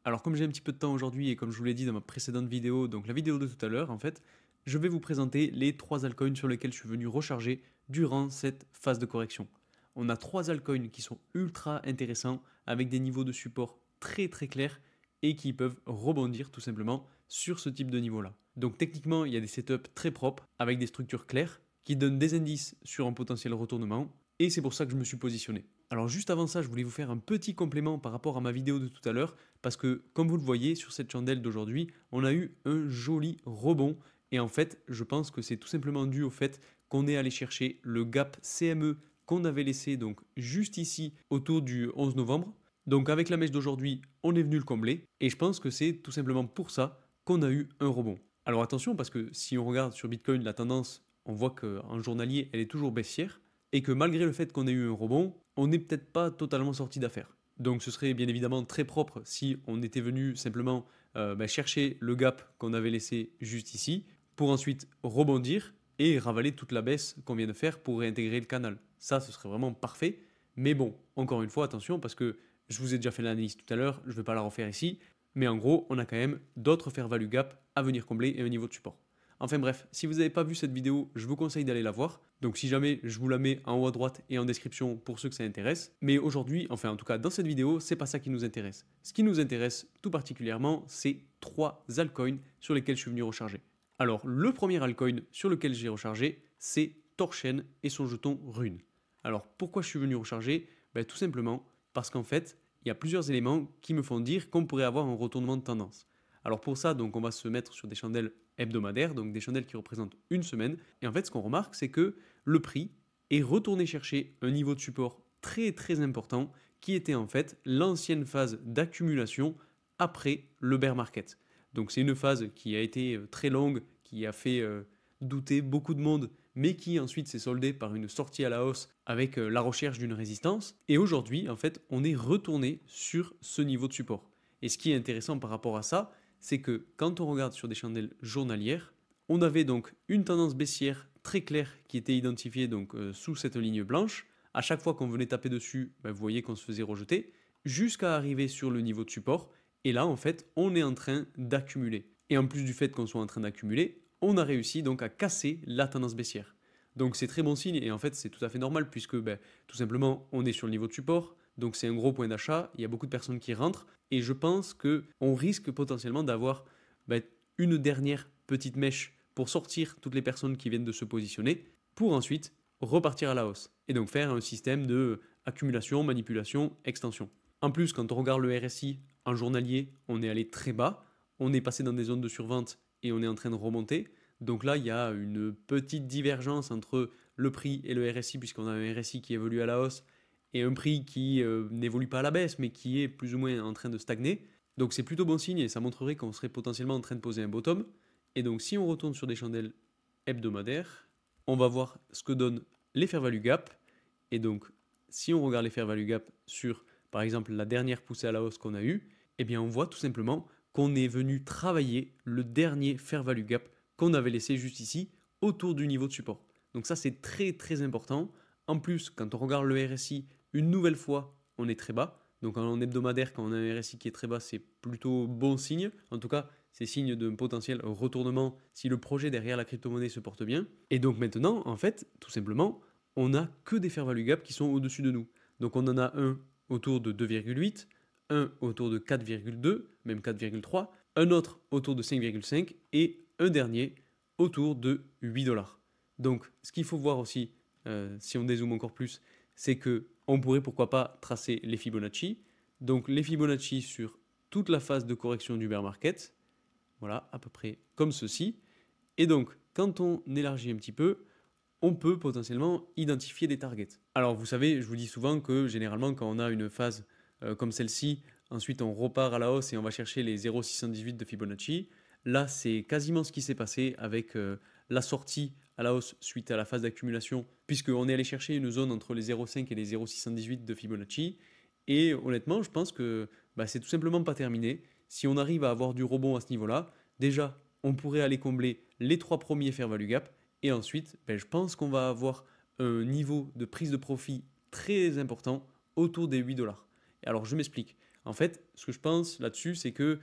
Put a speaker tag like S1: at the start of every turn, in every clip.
S1: Alors comme j'ai un petit peu de temps aujourd'hui et comme je vous l'ai dit dans ma précédente vidéo, donc la vidéo de tout à l'heure en fait, je vais vous présenter les 3 altcoins sur lesquels je suis venu recharger durant cette phase de correction. On a 3 altcoins qui sont ultra intéressants avec des niveaux de support très très clairs et qui peuvent rebondir tout simplement sur ce type de niveau-là. Donc techniquement, il y a des setups très propres avec des structures claires qui donnent des indices sur un potentiel retournement et c'est pour ça que je me suis positionné. Alors juste avant ça, je voulais vous faire un petit complément par rapport à ma vidéo de tout à l'heure parce que comme vous le voyez sur cette chandelle d'aujourd'hui, on a eu un joli rebond et en fait, je pense que c'est tout simplement dû au fait qu'on est allé chercher le gap CME qu'on avait laissé donc juste ici autour du 11 novembre. Donc avec la mèche d'aujourd'hui, on est venu le combler et je pense que c'est tout simplement pour ça qu'on a eu un rebond. Alors attention parce que si on regarde sur Bitcoin la tendance, on voit qu'en journalier, elle est toujours baissière et que malgré le fait qu'on ait eu un rebond, on n'est peut-être pas totalement sorti d'affaire. Donc ce serait bien évidemment très propre si on était venu simplement chercher le gap qu'on avait laissé juste ici, pour ensuite rebondir et ravaler toute la baisse qu'on vient de faire pour réintégrer le canal. Ça, ce serait vraiment parfait. Mais bon, encore une fois, attention, parce que je vous ai déjà fait l'analyse tout à l'heure, je ne vais pas la refaire ici. Mais en gros, on a quand même d'autres fair value gap à venir combler et un niveau de support. Enfin bref, si vous n'avez pas vu cette vidéo, je vous conseille d'aller la voir. Donc si jamais, je vous la mets en haut à droite et en description pour ceux que ça intéresse. Mais aujourd'hui, enfin en tout cas dans cette vidéo, c'est pas ça qui nous intéresse. Ce qui nous intéresse tout particulièrement, c'est 3 altcoins sur lesquels je suis venu recharger. Alors le premier altcoin sur lequel j'ai rechargé, c'est Torchen et son jeton Rune. Alors pourquoi je suis venu recharger? Tout simplement parce qu'en fait, il y a plusieurs éléments qui me font dire qu'on pourrait avoir un retournement de tendance. Alors pour ça, donc on va se mettre sur des chandelles hebdomadaires, donc des chandelles qui représentent une semaine. Et en fait, ce qu'on remarque, c'est que le prix est retourné chercher un niveau de support très très important qui était en fait l'ancienne phase d'accumulation après le bear market. Donc c'est une phase qui a été très longue, qui a fait douter beaucoup de monde, mais qui ensuite s'est soldée par une sortie à la hausse avec la recherche d'une résistance. Et aujourd'hui, en fait, on est retourné sur ce niveau de support. Et ce qui est intéressant par rapport à ça, c'est que quand on regarde sur des chandelles journalières, on avait donc une tendance baissière très claire qui était identifiée donc sous cette ligne blanche. À chaque fois qu'on venait taper dessus, vous voyez qu'on se faisait rejeter, jusqu'à arriver sur le niveau de support. Et là, en fait, on est en train d'accumuler. Et en plus du fait qu'on soit en train d'accumuler, on a réussi donc à casser la tendance baissière. Donc c'est très bon signe et en fait c'est tout à fait normal puisque tout simplement on est sur le niveau de support, donc c'est un gros point d'achat, il y a beaucoup de personnes qui rentrent et je pense qu'on risque potentiellement d'avoir une dernière petite mèche pour sortir toutes les personnes qui viennent de se positionner pour ensuite repartir à la hausse et donc faire un système de accumulation, manipulation, extension. En plus, quand on regarde le RSI en journalier, on est allé très bas, on est passé dans des zones de survente et on est en train de remonter. Donc là, il y a une petite divergence entre le prix et le RSI, puisqu'on a un RSI qui évolue à la hausse et un prix qui n'évolue pas à la baisse, mais qui est plus ou moins en train de stagner. Donc c'est plutôt bon signe et ça montrerait qu'on serait potentiellement en train de poser un bottom. Et donc si on retourne sur des chandelles hebdomadaires, on va voir ce que donnent les fair value gap. Et donc si on regarde les fair value gap sur par exemple la dernière poussée à la hausse qu'on a eue, eh bien on voit tout simplement qu'on est venu travailler le dernier fair value gap qu'on avait laissé juste ici autour du niveau de support. Donc ça c'est très très important. En plus, quand on regarde le RSI, une nouvelle fois, on est très bas. Donc en hebdomadaire, quand on a un RSI qui est très bas, c'est plutôt bon signe. En tout cas, c'est signe d'un potentiel retournement si le projet derrière la crypto-monnaie se porte bien. Et donc maintenant, en fait, tout simplement, on n'a que des fair value gap qui sont au-dessus de nous. Donc on en a un autour de 2,8, un autour de 4,2, même 4,3, un autre autour de 5,5 et un dernier autour de 8 dollars. Donc ce qu'il faut voir aussi, si on dézoome encore plus, c'est que on pourrait pourquoi pas tracer les Fibonacci. Donc les Fibonacci sur toute la phase de correction du bear market, voilà, à peu près comme ceci. Et donc quand on élargit un petit peu, on peut potentiellement identifier des targets. Alors vous savez, je vous dis souvent que généralement quand on a une phase comme celle-ci, ensuite on repart à la hausse et on va chercher les 0,618 de Fibonacci. Là, c'est quasiment ce qui s'est passé avec la sortie à la hausse suite à la phase d'accumulation, puisqu'on est allé chercher une zone entre les 0,5 et les 0,618 de Fibonacci. Et honnêtement, je pense que c'est tout simplement pas terminé. Si on arrive à avoir du rebond à ce niveau-là, déjà, on pourrait aller combler les 3 premiers fair value gap. Et ensuite, je pense qu'on va avoir un niveau de prise de profit très important autour des 8 dollars. Alors je m'explique. En fait, ce que je pense là-dessus, c'est que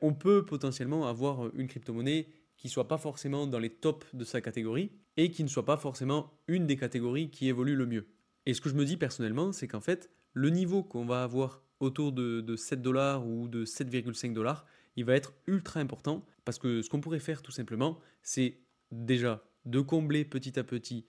S1: on peut potentiellement avoir une crypto-monnaie qui soit pas forcément dans les tops de sa catégorie et qui ne soit pas forcément une des catégories qui évolue le mieux. Et ce que je me dis personnellement, c'est qu'en fait, le niveau qu'on va avoir autour de 7 dollars ou de 7,5 dollars, il va être ultra important parce que ce qu'on pourrait faire tout simplement, c'est déjà de combler petit à petit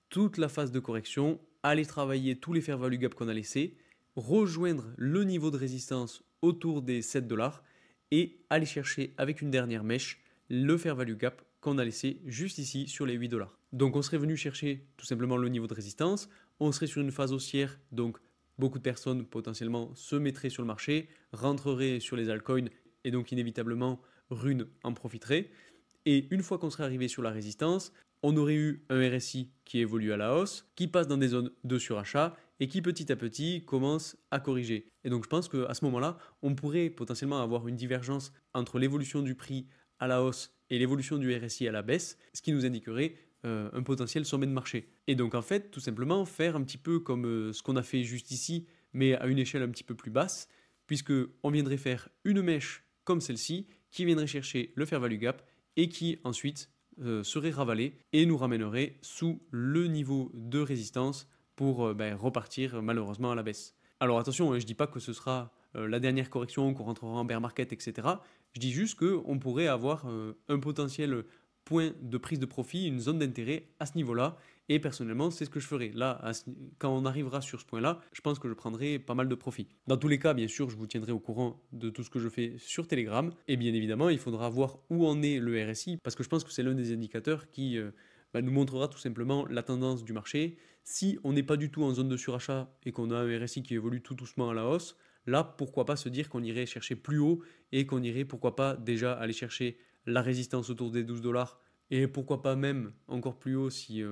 S1: toute la phase de correction, aller travailler tous les fair value gap qu'on a laissés, rejoindre le niveau de résistance autour des 7 dollars et aller chercher avec une dernière mèche le fair value gap qu'on a laissé juste ici sur les 8 dollars. Donc on serait venu chercher tout simplement le niveau de résistance, on serait sur une phase haussière, donc beaucoup de personnes potentiellement se mettraient sur le marché, rentreraient sur les altcoins et donc inévitablement Rune en profiterait. Et une fois qu'on serait arrivé sur la résistance, on aurait eu un RSI qui évolue à la hausse, qui passe dans des zones de surachat et qui petit à petit commence à corriger. Et donc je pense qu'à ce moment-là, on pourrait potentiellement avoir une divergence entre l'évolution du prix à la hausse et l'évolution du RSI à la baisse, ce qui nous indiquerait un potentiel sommet de marché. Et donc en fait, tout simplement faire un petit peu comme ce qu'on a fait juste ici, mais à une échelle un petit peu plus basse, puisque on viendrait faire une mèche comme celle-ci, qui viendrait chercher le fair value gap et qui ensuite serait ravalé et nous ramènerait sous le niveau de résistance pour repartir malheureusement à la baisse. Alors attention, je ne dis pas que ce sera la dernière correction, qu'on rentrera en bear market, etc. Je dis juste qu'on pourrait avoir un potentiel point de prise de profit, une zone d'intérêt à ce niveau-là. Et personnellement, c'est ce que je ferai. Là, quand on arrivera sur ce point-là, je pense que je prendrai pas mal de profit. Dans tous les cas, bien sûr, je vous tiendrai au courant de tout ce que je fais sur Telegram. Et bien évidemment, il faudra voir où en est le RSI, parce que je pense que c'est l'un des indicateurs qui nous montrera tout simplement la tendance du marché. Si on n'est pas du tout en zone de surachat et qu'on a un RSI qui évolue tout doucement à la hausse, là, pourquoi pas se dire qu'on irait chercher plus haut et qu'on irait, pourquoi pas, déjà aller chercher la résistance autour des 12 dollars et pourquoi pas même encore plus haut si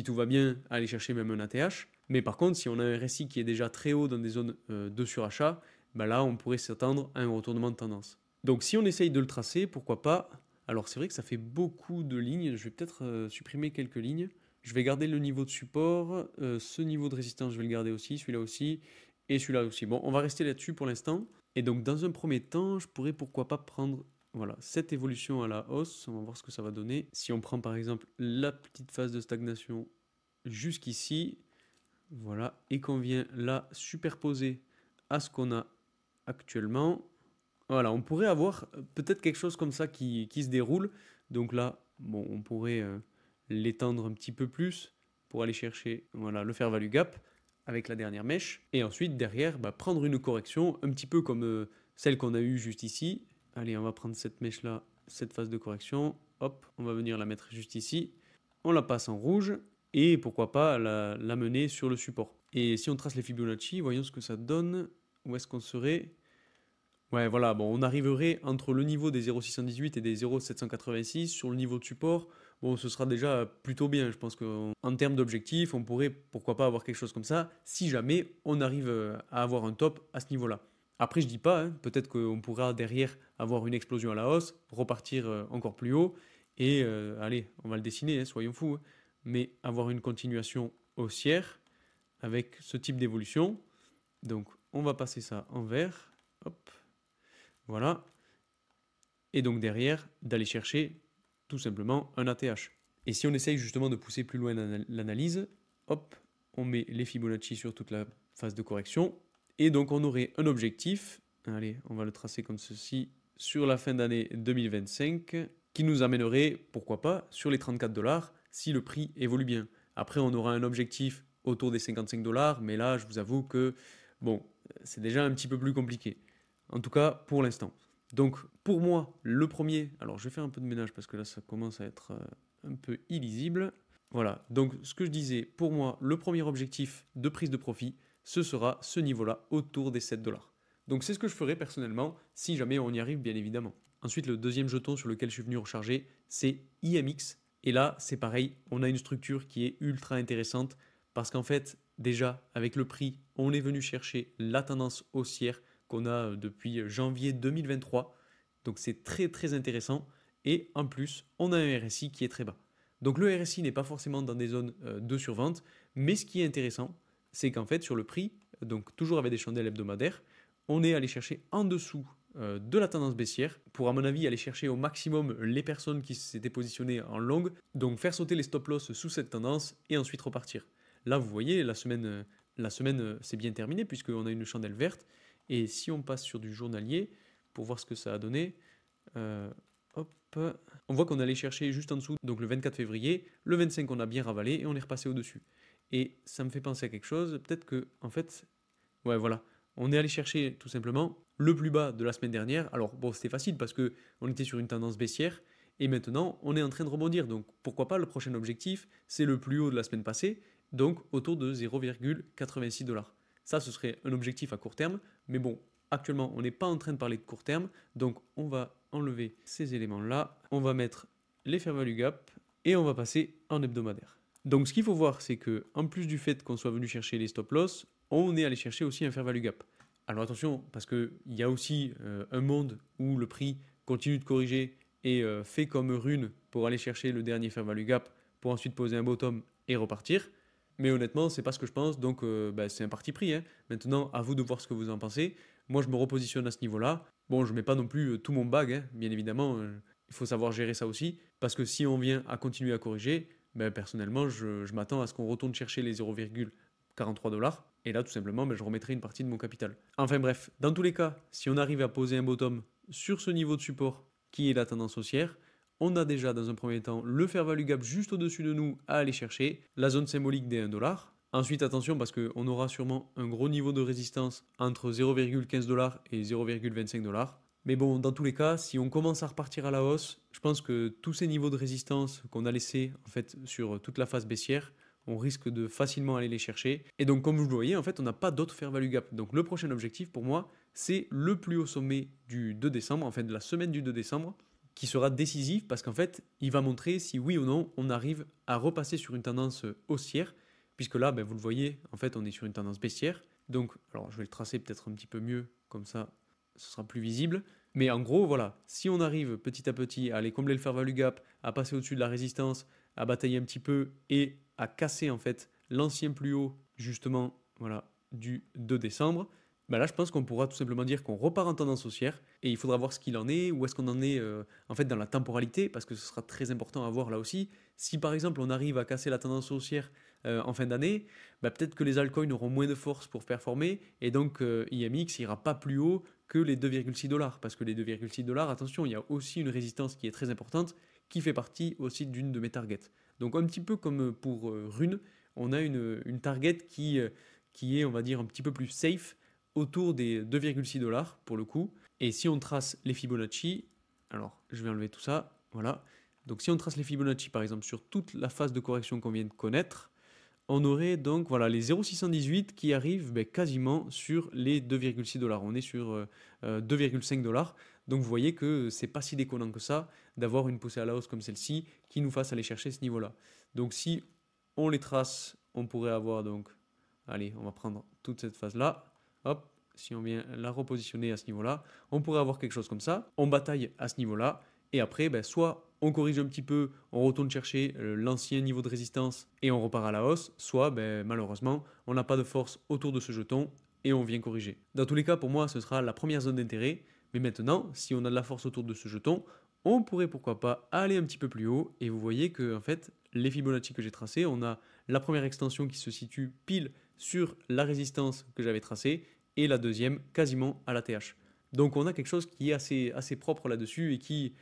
S1: tout va bien, aller chercher même un ATH. Mais par contre, si on a un RSI qui est déjà très haut dans des zones de surachat, là, on pourrait s'attendre à un retournement de tendance. Donc si on essaye de le tracer, pourquoi pas. Alors c'est vrai que ça fait beaucoup de lignes, je vais peut-être supprimer quelques lignes. Je vais garder le niveau de support, ce niveau de résistance, je vais le garder aussi, celui-là aussi, et celui-là aussi. Bon, on va rester là-dessus pour l'instant. Et donc dans un premier temps, je pourrais pourquoi pas prendre cette évolution à la hausse. On va voir ce que ça va donner. Si on prend par exemple la petite phase de stagnation jusqu'ici, voilà, et qu'on vient là superposer à ce qu'on a actuellement, voilà, on pourrait avoir peut-être quelque chose comme ça qui se déroule. Donc là, bon, on pourrait l'étendre un petit peu plus pour aller chercher le fair value gap avec la dernière mèche. Et ensuite, derrière, prendre une correction un petit peu comme celle qu'on a eue juste ici. Allez, on va prendre cette mèche-là, cette phase de correction. Hop, on va venir la mettre juste ici. On la passe en rouge et pourquoi pas la mener sur le support. Et si on trace les Fibonacci, voyons ce que ça donne. Où est-ce qu'on serait ? Ouais, voilà, bon, on arriverait entre le niveau des 0,618 et des 0,786 sur le niveau de support. Bon, ce sera déjà plutôt bien. Je pense qu'en termes d'objectifs, on pourrait pourquoi pas avoir quelque chose comme ça si jamais on arrive à avoir un top à ce niveau-là. Après, je dis pas, hein, peut-être qu'on pourra derrière avoir une explosion à la hausse, repartir encore plus haut et allez, on va le dessiner, hein, soyons fous, hein, mais avoir une continuation haussière avec ce type d'évolution. Donc, on va passer ça en vert. Hop. Voilà. Et donc derrière, d'aller chercher tout simplement un ATH. Et si on essaye justement de pousser plus loin l'analyse, hop, on met les Fibonacci sur toute la phase de correction. Et donc on aurait un objectif, allez, on va le tracer comme ceci, sur la fin d'année 2025, qui nous amènerait, pourquoi pas, sur les 34 dollars si le prix évolue bien. Après, on aura un objectif autour des 55 dollars, mais là, je vous avoue que, bon, c'est déjà un petit peu plus compliqué. En tout cas, pour l'instant. Donc, pour moi, le premier... Alors, je vais faire un peu de ménage parce que là, ça commence à être un peu illisible. Voilà. Donc, ce que je disais, pour moi, le premier objectif de prise de profit, ce sera ce niveau-là, autour des 7 dollars. Donc, c'est ce que je ferai personnellement, si jamais on y arrive, bien évidemment. Ensuite, le deuxième jeton sur lequel je suis venu recharger, c'est IMX. Et là, c'est pareil, on a une structure qui est ultra intéressante parce qu'en fait, déjà, avec le prix, on est venu chercher la tendance haussière qu'on a depuis janvier 2023. Donc c'est très très intéressant. Et en plus, on a un RSI qui est très bas. Donc le RSI n'est pas forcément dans des zones de survente, mais ce qui est intéressant, c'est qu'en fait sur le prix, donc toujours avec des chandelles hebdomadaires, on est allé chercher en dessous de la tendance baissière pour, à mon avis, aller chercher au maximum les personnes qui s'étaient positionnées en longue, donc faire sauter les stop loss sous cette tendance et ensuite repartir. Là, vous voyez, la semaine c'est bien terminé puisqu'on a une chandelle verte. Et si on passe sur du journalier pour voir ce que ça a donné, hop, on voit qu'on allait chercher juste en dessous, donc le 24 février, le 25 on a bien ravalé et on est repassé au-dessus. Et ça me fait penser à quelque chose, peut-être que, en fait, ouais voilà, on est allé chercher tout simplement le plus bas de la semaine dernière. Alors bon, c'était facile parce que on était sur une tendance baissière et maintenant on est en train de rebondir. Donc pourquoi pas, le prochain objectif, c'est le plus haut de la semaine passée, donc autour de 0,86 $. Ça, ce serait un objectif à court terme, mais bon, actuellement, on n'est pas en train de parler de court terme, donc on va enlever ces éléments-là, on va mettre les fair value gap et on va passer en hebdomadaire. Donc ce qu'il faut voir, c'est que en plus du fait qu'on soit venu chercher les stop loss, on est allé chercher aussi un fair value gap. Alors attention, parce qu'il y a aussi un monde où le prix continue de corriger et fait comme rune pour aller chercher le dernier fair value gap pour ensuite poser un bottom et repartir. Mais honnêtement, c'est pas ce que je pense, donc c'est un parti pris. Hein. Maintenant, à vous de voir ce que vous en pensez. Moi, je me repositionne à ce niveau-là. Bon, je mets pas non plus tout mon bag, hein. Bien évidemment, il faut savoir gérer ça aussi, parce que si on vient à continuer à corriger, personnellement, je m'attends à ce qu'on retourne chercher les 0,43 $. Et là, tout simplement, je remettrai une partie de mon capital. Enfin bref, dans tous les cas, si on arrive à poser un bottom sur ce niveau de support qui est la tendance haussière, on a déjà dans un premier temps le fair value gap juste au-dessus de nous à aller chercher, la zone symbolique des 1 $. Ensuite, attention parce qu'on aura sûrement un gros niveau de résistance entre 0,15 $ et 0,25 $. Mais bon, dans tous les cas, si on commence à repartir à la hausse, je pense que tous ces niveaux de résistance qu'on a laissés en fait sur toute la phase baissière, on risque de facilement aller les chercher. Et donc, comme vous le voyez, en fait, on n'a pas d'autre fair value gap. Donc, le prochain objectif pour moi, c'est le plus haut sommet du 2 décembre, en fait, de la semaine du 2 décembre, qui sera décisif parce qu'en fait, il va montrer si oui ou non on arrive à repasser sur une tendance haussière, puisque là, vous le voyez, en fait, on est sur une tendance baissière. Donc, alors, je vais le tracer peut-être un petit peu mieux, comme ça, ce sera plus visible. Mais en gros, voilà, si on arrive petit à petit à aller combler le fair value gap, à passer au-dessus de la résistance, à batailler un petit peu et à casser en fait l'ancien plus haut, justement, voilà, du 2 décembre, là, je pense qu'on pourra tout simplement dire qu'on repart en tendance haussière et il faudra voir ce qu'il en est, où est-ce qu'on en est en fait dans la temporalité, parce que ce sera très important à voir là aussi. Si par exemple on arrive à casser la tendance haussière en fin d'année, peut-être que les altcoins auront moins de force pour performer et donc IMX ira pas plus haut que les 2,6 $, parce que les 2,6 $, attention, il y a aussi une résistance qui est très importante, qui fait partie aussi d'une de mes targets. Donc un petit peu comme pour Rune, on a une target qui est, on va dire, un petit peu plus safe, autour des 2,6 $ pour le coup. Et si on trace les Fibonacci, alors je vais enlever tout ça, voilà. Donc si on trace les Fibonacci par exemple sur toute la phase de correction qu'on vient de connaître, on aurait donc voilà les 0,618 qui arrivent quasiment sur les 2,6 $. On est sur 2,5 $. Donc vous voyez que c'est pas si déconnant que ça d'avoir une poussée à la hausse comme celle-ci qui nous fasse aller chercher ce niveau-là. Donc si on les trace, on pourrait avoir donc, allez, on va prendre toute cette phase-là. Hop, si on vient la repositionner à ce niveau-là, on pourrait avoir quelque chose comme ça. On bataille à ce niveau-là. Et après, soit on corrige un petit peu, on retourne chercher l'ancien niveau de résistance et on repart à la hausse. Soit, malheureusement, on n'a pas de force autour de ce jeton et on vient corriger. Dans tous les cas, pour moi, ce sera la première zone d'intérêt. Mais maintenant, si on a de la force autour de ce jeton, on pourrait pourquoi pas aller un petit peu plus haut. Et vous voyez que en fait, les Fibonacci que j'ai tracés, on a la première extension qui se situe pile sur la résistance que j'avais tracée et la deuxième quasiment à la TH. Donc on a quelque chose qui est assez propre là-dessus et qui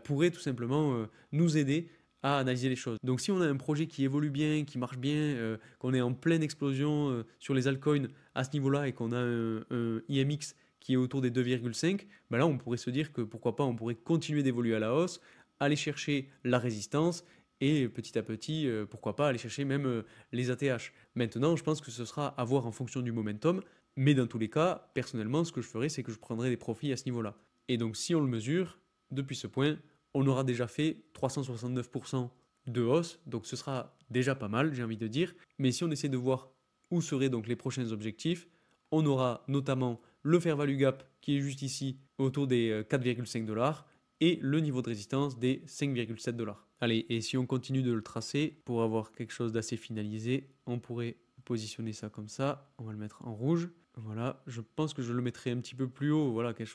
S1: pourrait tout simplement nous aider à analyser les choses. Donc si on a un projet qui évolue bien, qui marche bien, qu'on est en pleine explosion sur les altcoins à ce niveau-là et qu'on a un IMX qui est autour des 2,5, là on pourrait se dire que pourquoi pas on pourrait continuer d'évoluer à la hausse, aller chercher la résistance et petit à petit, pourquoi pas aller chercher même les ATH. Maintenant, je pense que ce sera à voir en fonction du momentum, mais dans tous les cas, personnellement, ce que je ferai, c'est que je prendrai des profits à ce niveau-là. Et donc, si on le mesure, depuis ce point, on aura déjà fait 369% de hausse, donc ce sera déjà pas mal, j'ai envie de dire. Mais si on essaie de voir où seraient donc les prochains objectifs, on aura notamment le fair value gap qui est juste ici, autour des 4,5 $, et le niveau de résistance des 5,7 $. Allez, et si on continue de le tracer, pour avoir quelque chose d'assez finalisé, on pourrait positionner ça comme ça, on va le mettre en rouge. Voilà, je pense que je le mettrai un petit peu plus haut, voilà, quelque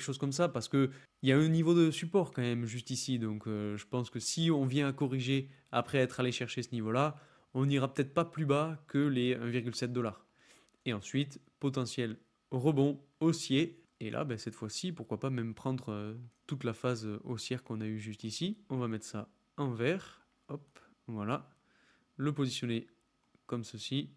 S1: chose comme ça, parce que il y a un niveau de support quand même juste ici. Donc je pense que si on vient à corriger après être allé chercher ce niveau-là, on n'ira peut-être pas plus bas que les 1,7 $. Et ensuite, potentiel rebond haussier. Et là, ben, cette fois-ci, pourquoi pas même prendre toute la phase haussière qu'on a eue juste ici. On va mettre ça en vert. Hop, voilà. Le positionner comme ceci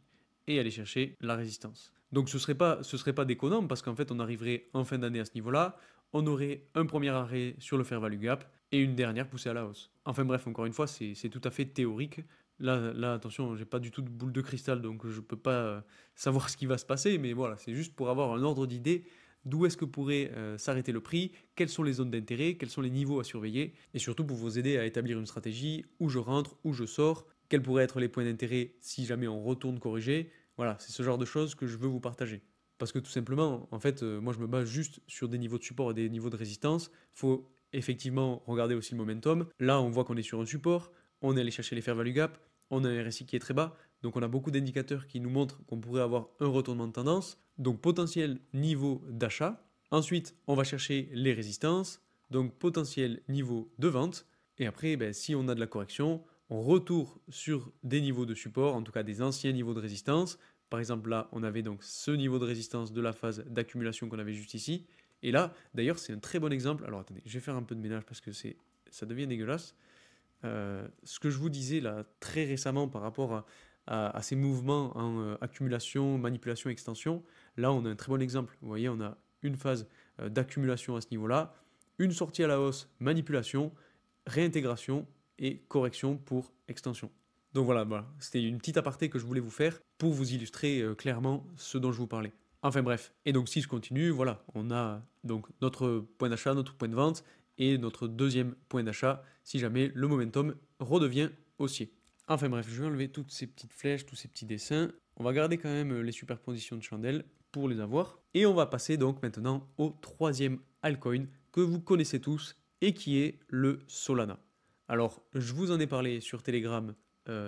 S1: et aller chercher la résistance. Donc ce serait pas déconnant parce qu'en fait on arriverait en fin d'année à ce niveau-là, on aurait un premier arrêt sur le fair value gap et une dernière poussée à la hausse. Enfin bref, encore une fois, c'est tout à fait théorique. Là attention, j'ai pas du tout de boule de cristal donc je peux pas savoir ce qui va se passer, mais voilà, c'est juste pour avoir un ordre d'idée d'où est-ce que pourrait s'arrêter le prix, quelles sont les zones d'intérêt, quels sont les niveaux à surveiller, et surtout pour vous aider à établir une stratégie, où je rentre, où je sors, quels pourraient être les points d'intérêt si jamais on retourne corriger. Voilà, c'est ce genre de choses que je veux vous partager. Parce que tout simplement, en fait, moi je me base juste sur des niveaux de support et des niveaux de résistance. Il faut effectivement regarder aussi le momentum. Là, on voit qu'on est sur un support, on est allé chercher les fair value gap, on a un RSI qui est très bas, donc on a beaucoup d'indicateurs qui nous montrent qu'on pourrait avoir un retournement de tendance, donc potentiel niveau d'achat. Ensuite, on va chercher les résistances, donc potentiel niveau de vente. Et après, ben, si on a de la correction, on retourne sur des niveaux de support, en tout cas des anciens niveaux de résistance. Par exemple, là, on avait donc ce niveau de résistance de la phase d'accumulation qu'on avait juste ici. Et là, d'ailleurs, c'est un très bon exemple. Alors attendez, je vais faire un peu de ménage parce que ça devient dégueulasse. Ce que je vous disais là très récemment par rapport à ces mouvements en accumulation, manipulation, extension, là on a un très bon exemple. Vous voyez, on a une phase d'accumulation à ce niveau-là, une sortie à la hausse, manipulation, réintégration et correction pour extension. Donc voilà, c'était une petite aparté que je voulais vous faire pour vous illustrer clairement ce dont je vous parlais. Enfin bref, et donc si je continue, voilà, on a donc notre point d'achat, notre point de vente et notre deuxième point d'achat si jamais le momentum redevient haussier. Enfin bref, je vais enlever toutes ces petites flèches, tous ces petits dessins. On va garder quand même les superpositions de chandelles pour les avoir. Et on va passer donc maintenant au troisième altcoin que vous connaissez tous et qui est le Solana. Alors, je vous en ai parlé sur Telegram,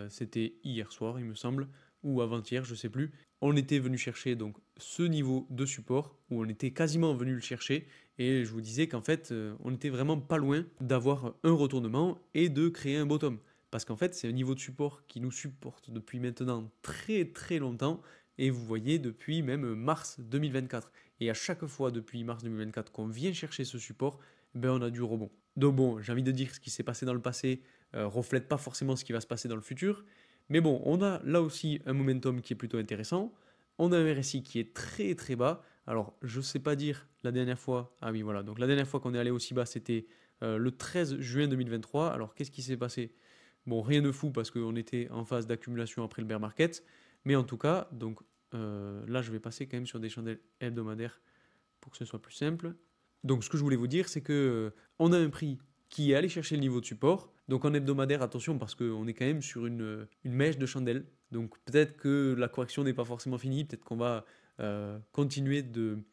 S1: c'était hier soir, il me semble, ou avant-hier, je ne sais plus. On était venu chercher donc ce niveau de support, où on était quasiment venu le chercher, et je vous disais qu'en fait, on était vraiment pas loin d'avoir un retournement et de créer un bottom. Parce qu'en fait, c'est un niveau de support qui nous supporte depuis maintenant très très longtemps, et vous voyez depuis même mars 2024. Et à chaque fois depuis mars 2024 qu'on vient chercher ce support, ben on a du rebond. Donc bon, j'ai envie de dire que ce qui s'est passé dans le passé reflète pas forcément ce qui va se passer dans le futur. Mais bon, on a là aussi un momentum qui est plutôt intéressant. On a un RSI qui est très très bas. Alors, je ne sais pas dire la dernière fois. Ah oui, voilà. Donc la dernière fois qu'on est allé aussi bas, c'était le 13 juin 2023. Alors, qu'est-ce qui s'est passé? Bon, rien de fou parce qu'on était en phase d'accumulation après le bear market. Mais en tout cas, donc là, je vais passer quand même sur des chandelles hebdomadaires pour que ce soit plus simple. Donc ce que je voulais vous dire, c'est que on a un prix qui est allé chercher le niveau de support. Donc en hebdomadaire, attention parce qu'on est quand même sur une mèche de chandelle. Donc peut-être que la correction n'est pas forcément finie, peut-être qu'on va continuer de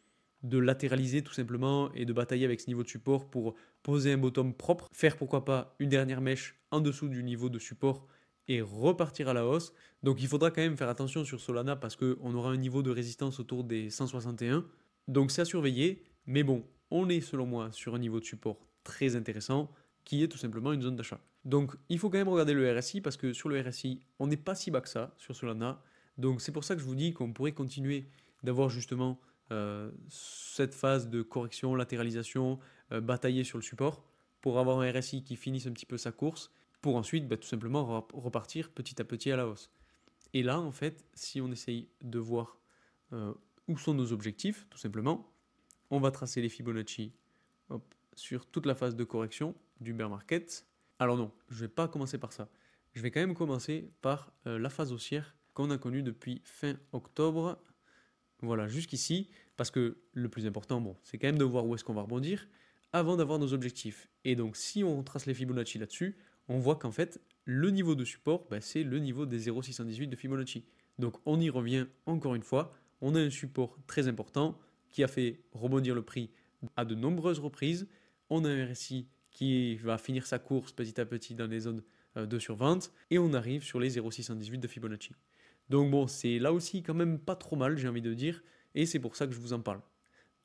S1: latéraliser tout simplement et de batailler avec ce niveau de support pour poser un bottom propre, faire pourquoi pas une dernière mèche en dessous du niveau de support et repartir à la hausse. Donc il faudra quand même faire attention sur Solana parce qu'on aura un niveau de résistance autour des 161. Donc c'est à surveiller, mais bon, on est selon moi sur un niveau de support très intéressant qui est tout simplement une zone d'achat. Donc il faut quand même regarder le RSI parce que sur le RSI, on n'est pas si bas que ça sur Solana. Donc c'est pour ça que je vous dis qu'on pourrait continuer d'avoir justement cette phase de correction, latéralisation, batailler sur le support pour avoir un RSI qui finisse un petit peu sa course pour ensuite tout simplement repartir petit à petit à la hausse. Et là, en fait, si on essaye de voir où sont nos objectifs, tout simplement, on va tracer les Fibonacci sur toute la phase de correction du bear market. Alors non, je ne vais pas commencer par ça. Je vais quand même commencer par la phase haussière qu'on a connue depuis fin octobre. Voilà, jusqu'ici, parce que le plus important, bon, c'est quand même de voir où est-ce qu'on va rebondir avant d'avoir nos objectifs. Et donc, si on trace les Fibonacci là-dessus, on voit qu'en fait, le niveau de support, c'est le niveau des 0,618 de Fibonacci. Donc, on y revient encore une fois. On a un support très important qui a fait rebondir le prix à de nombreuses reprises. On a un RSI qui va finir sa course petit à petit dans les zones de survente. Et on arrive sur les 0,618 de Fibonacci. Donc bon, c'est là aussi quand même pas trop mal, j'ai envie de dire. et c'est pour ça que je vous en parle.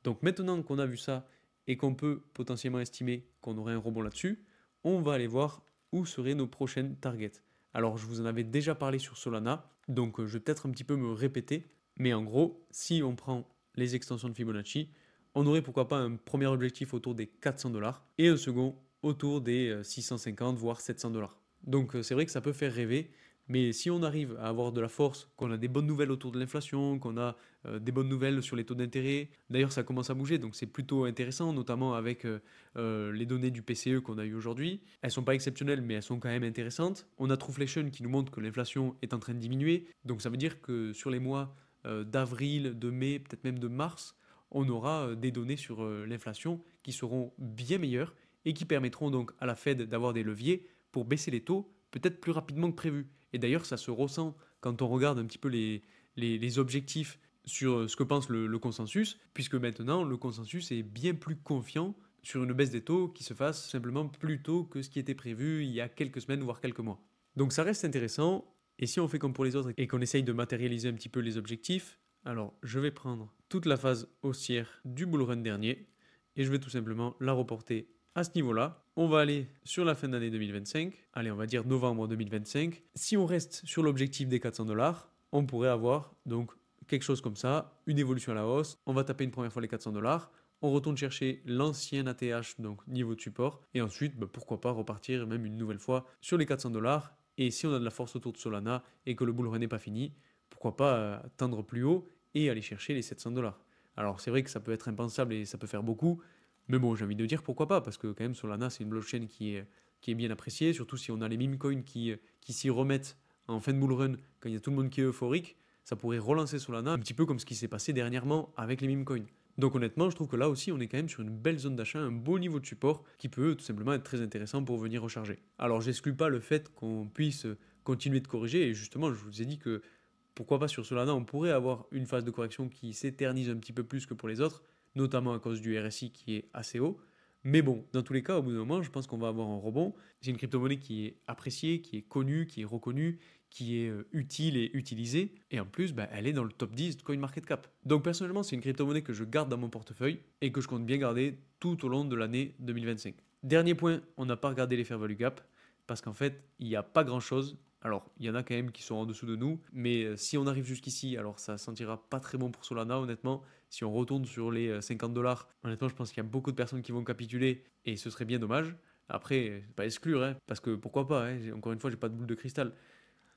S1: Donc maintenant qu'on a vu ça et qu'on peut potentiellement estimer qu'on aurait un rebond là-dessus, on va aller voir où seraient nos prochaines targets. Alors je vous en avais déjà parlé sur Solana, donc je vais peut-être un petit peu me répéter, mais en gros, si on prend les extensions de Fibonacci, on aurait pourquoi pas un premier objectif autour des 400$ et un second autour des 650 voire 700$. Donc c'est vrai que ça peut faire rêver, mais si on arrive à avoir de la force, qu'on a des bonnes nouvelles autour de l'inflation, qu'on a des bonnes nouvelles sur les taux d'intérêt, d'ailleurs ça commence à bouger, donc c'est plutôt intéressant, notamment avec les données du PCE qu'on a eu aujourd'hui. Elles sont pas exceptionnelles, mais elles sont quand même intéressantes. On a Trueflation qui nous montre que l'inflation est en train de diminuer, donc ça veut dire que sur les mois d'avril, de mai, peut-être même de mars, on aura des données sur l'inflation qui seront bien meilleures et qui permettront donc à la Fed d'avoir des leviers pour baisser les taux peut-être plus rapidement que prévu. Et d'ailleurs, ça se ressent quand on regarde un petit peu les objectifs sur ce que pense le consensus, puisque maintenant, le consensus est bien plus confiant sur une baisse des taux qui se fasse simplement plus tôt que ce qui était prévu il y a quelques semaines, voire quelques mois. Donc ça reste intéressant, et si on fait comme pour les autres et qu'on essaye de matérialiser un petit peu les objectifs, alors je vais prendre toute la phase haussière du bull run dernier, et je vais tout simplement la reporter à ce niveau-là. On va aller sur la fin d'année 2025, allez on va dire novembre 2025. Si on reste sur l'objectif des 400$, on pourrait avoir donc quelque chose comme ça, une évolution à la hausse, on va taper une première fois les 400$, on retourne chercher l'ancien ATH, donc niveau de support, et ensuite pourquoi pas repartir même une nouvelle fois sur les 400$, et si on a de la force autour de Solana et que le bull run n'est pas fini, pourquoi pas tendre plus haut et aller chercher les 700$. Alors c'est vrai que ça peut être impensable et ça peut faire beaucoup, mais bon, j'ai envie de dire pourquoi pas, parce que quand même Solana c'est une blockchain qui est bien appréciée, surtout si on a les meme coins qui s'y remettent en fin de bull run quand il y a tout le monde qui est euphorique, ça pourrait relancer Solana un petit peu comme ce qui s'est passé dernièrement avec les meme coins. Donc honnêtement, je trouve que là aussi on est quand même sur une belle zone d'achat, un beau niveau de support qui peut tout simplement être très intéressant pour venir recharger. Alors j'exclus pas le fait qu'on puisse continuer de corriger, et justement je vous ai dit que pourquoi pas sur Solana on pourrait avoir une phase de correction qui s'éternise un petit peu plus que pour les autres, notamment à cause du RSI qui est assez haut. Mais bon, dans tous les cas, au bout d'un moment, je pense qu'on va avoir un rebond. C'est une crypto-monnaie qui est appréciée, qui est connue, qui est reconnue, qui est utile et utilisée. Et en plus, elle est dans le top 10 de CoinMarketCap. Donc personnellement, c'est une crypto-monnaie que je garde dans mon portefeuille et que je compte bien garder tout au long de l'année 2025. Dernier point, on n'a pas regardé les fair value gap parce qu'en fait, il n'y a pas grand-chose. Alors, il y en a quand même qui sont en dessous de nous, mais si on arrive jusqu'ici, alors ça sentira pas très bon pour Solana, honnêtement. Si on retourne sur les 50$, honnêtement, je pense qu'il y a beaucoup de personnes qui vont capituler et ce serait bien dommage. Après, c'est pas exclure, hein, parce que pourquoi pas, hein, encore une fois, j'ai pas de boule de cristal.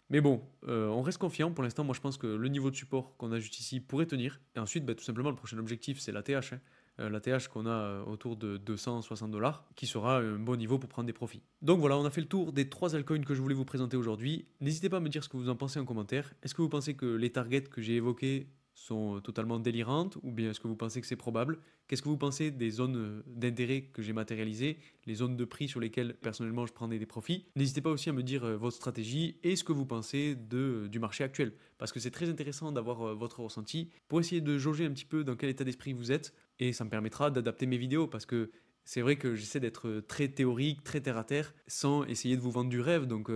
S1: Mais bon, on reste confiant. Pour l'instant, moi je pense que le niveau de support qu'on a juste ici pourrait tenir. Et ensuite, tout simplement, le prochain objectif, c'est l'ATH. L'ATH qu'on a autour de 260$, qui sera un bon niveau pour prendre des profits. Donc voilà, on a fait le tour des 3 altcoins que je voulais vous présenter aujourd'hui. N'hésitez pas à me dire ce que vous en pensez en commentaire. Est-ce que vous pensez que les targets que j'ai évoqués sont totalement délirantes, ou bien est-ce que vous pensez que c'est probable? Qu'est-ce que vous pensez des zones d'intérêt que j'ai matérialisées, les zones de prix sur lesquelles personnellement je prends des profits? N'hésitez pas aussi à me dire votre stratégie et ce que vous pensez du marché actuel, parce que c'est très intéressant d'avoir votre ressenti pour essayer de jauger un petit peu dans quel état d'esprit vous êtes, et ça me permettra d'adapter mes vidéos, parce que c'est vrai que j'essaie d'être très théorique, très terre à terre, sans essayer de vous vendre du rêve, donc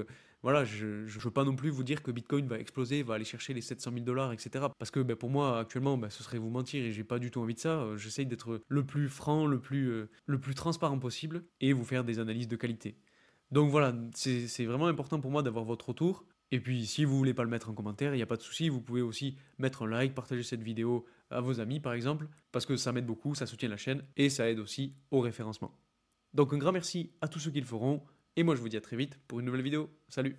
S1: voilà, je ne veux pas non plus vous dire que Bitcoin va exploser, va aller chercher les 700 000$, etc. Parce que pour moi, actuellement, ce serait vous mentir et j'ai pas du tout envie de ça. J'essaye d'être le plus franc, le plus transparent possible et vous faire des analyses de qualité. Donc voilà, c'est vraiment important pour moi d'avoir votre retour. Et puis, si vous voulez pas le mettre en commentaire, il n'y a pas de souci. Vous pouvez aussi mettre un like, partager cette vidéo à vos amis, par exemple, parce que ça m'aide beaucoup, ça soutient la chaîne et ça aide aussi au référencement. Donc un grand merci à tous ceux qui le feront. Et moi, je vous dis à très vite pour une nouvelle vidéo. Salut!